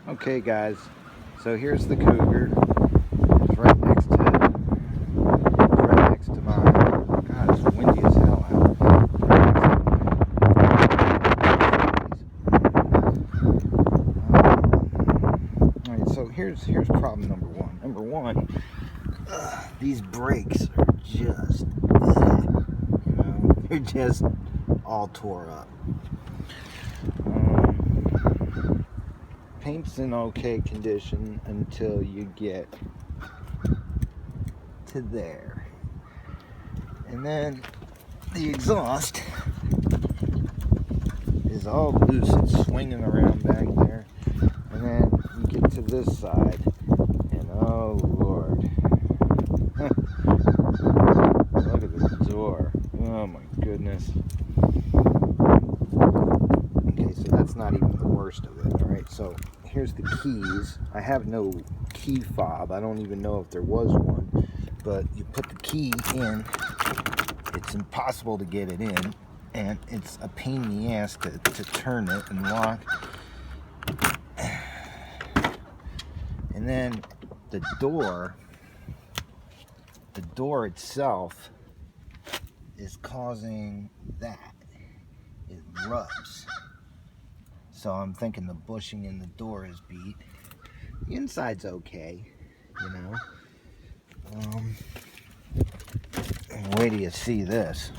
Okay guys, so here's the Cougar. It's right next to mine. God, it's windy as hell out. Alright, so here's problem number one. Number one, these brakes are just, they're just all tore up. Paint's in okay condition until you get to there, and then the exhaust is all loose. It's swinging around back there, and then you get to this side, and oh Lord, look at this door. Oh my goodness. Okay, so that's not even the worst of it. All right, so here's the keys. I have no key fob. I don't even know if there was one, but you put the key in. It's impossible to get it in, and it's a pain in the ass to turn it and lock. And then the door itself is causing that. It rubs. So I'm thinking the bushing in the door is beat. The inside's okay, And wait till you see this.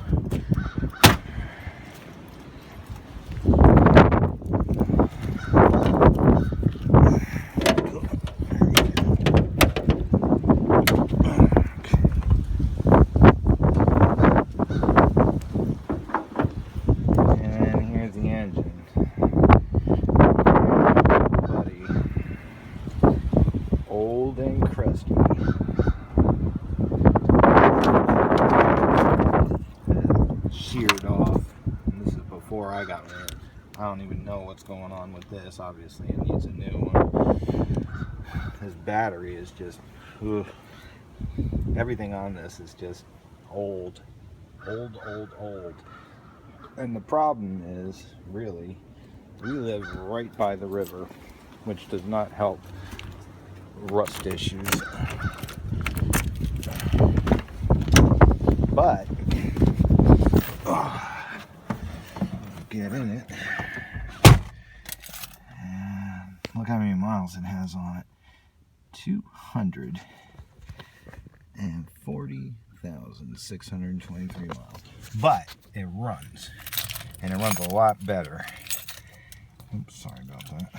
And here's the engine. Buddy. Old and crusty. Sheared off. And this is before I got rid. I don't even know what's going on with this. Obviously, it needs a new one. This battery is just, everything on this is just old. And the problem is, really, we live right by the river, which does not help rust issues. But get in it, and look how many miles it has on it. 240,623 miles. But it runs, and it runs a lot better. Oops, sorry about that.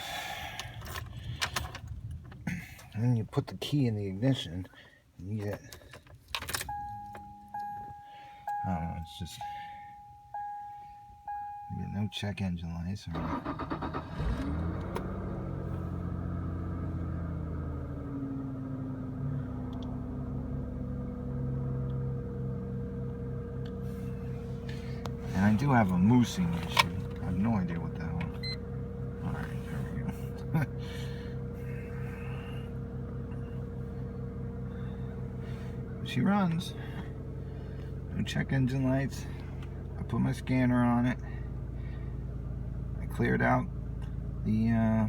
And then you put the key in the ignition, and you get, I don't know, it's just, you get no check engine lights. And I do have a moosing issue. I have no idea what that was. Alright, there we go. She runs. No check engine lights. I put my scanner on it. I cleared out the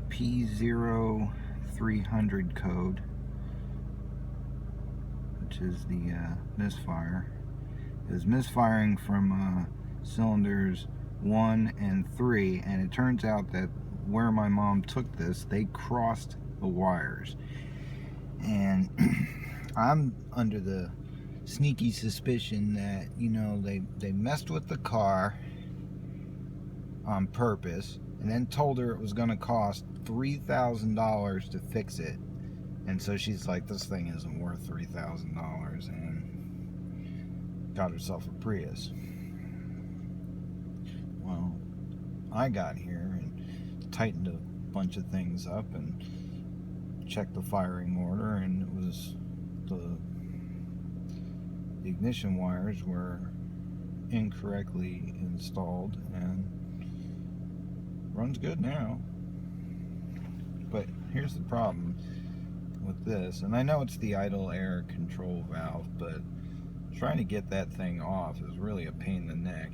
P0300 code, which is the misfire. It was misfiring from cylinders 1 and 3, and it turns out that where my mom took this, they crossed the wires. And I'm under the sneaky suspicion that, they messed with the car on purpose and then told her it was going to cost $3,000 to fix it. And so she's like, this thing isn't worth $3,000, and got herself a Prius. Well, I got here and tightened a bunch of things up and checked the firing order, and it was the ignition wires were incorrectly installed, and runs good now. But here's the problem with this, and I know it's the idle air control valve, but trying to get that thing off is really a pain in the neck.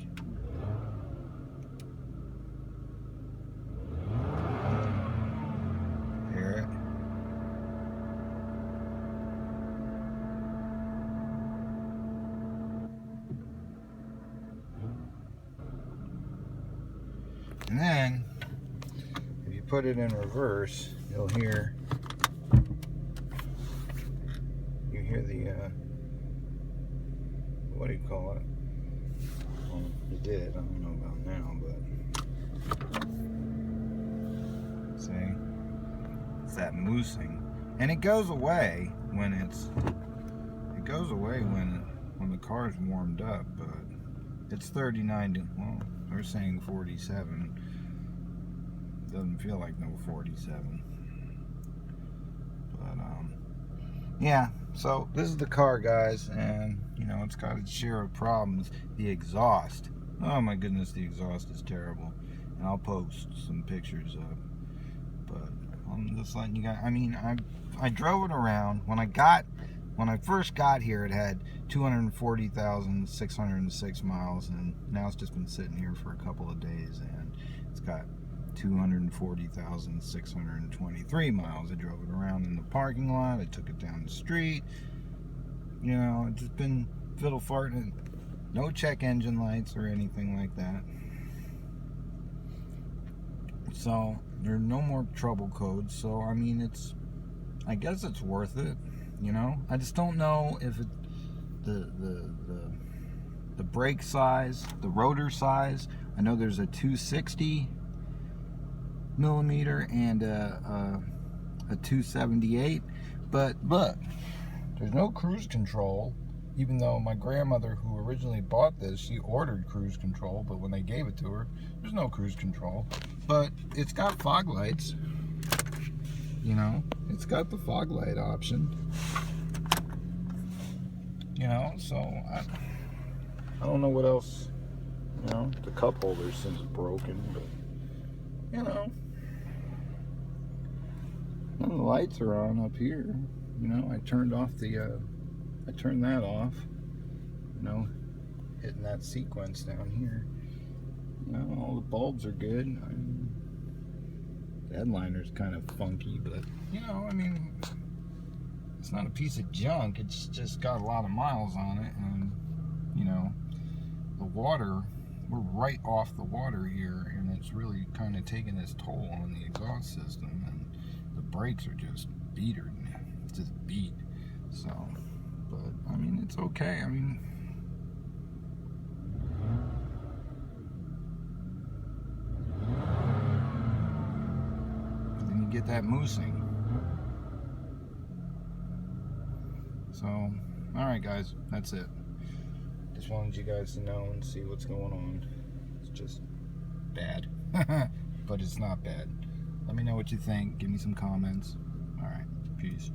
And then, if you put it in reverse, you'll hear the, what do you call it? Well, it did, I don't know about now, but see, it's that moosing. And it goes away when when the car's warmed up, but it's 39, well, they're saying 47. Doesn't feel like no 47. But, yeah, so this is the car, guys, and, you know, it's got its share of problems. The exhaust. Oh, my goodness, the exhaust is terrible. And I'll post some pictures up. But I'm just letting you guys, I mean, I drove it around. When I first got here, it had 240,606 miles, and now it's just been sitting here for a couple of days, and it's got 240,623 miles. I drove it around in the parking lot. I took it down the street. You know, it's just been fiddle farting. No check engine lights or anything like that. So there are no more trouble codes. So I mean, I guess it's worth it. You know, I just don't know if the brake size, the rotor size. I know there's a 260 millimeter and a 278, but look, there's no cruise control. Even though my grandmother, who originally bought this, she ordered cruise control, but when they gave it to her, there's no cruise control. But it's got fog lights. You know, it's got the fog light option. You know, so I don't know what else. You know, the cup holder seems broken, but you know, and the lights are on up here. You know, I turned that off. You know, hitting that sequence down here. You know, all the bulbs are good. I mean, the headliner's kind of funky, but you know, I mean, it's not a piece of junk. It's just got a lot of miles on it, and you know, the water, we're right off the water here, and it's really kind of taking its toll on the exhaust system, and the brakes are just beatered. It's just beat. So, but I mean, it's okay. I mean, then you get that moosing. So, alright guys, that's it. Just wanted you guys to know and see what's going on. It's just bad. But it's not bad. Let me know what you think. Give me some comments. Alright, peace.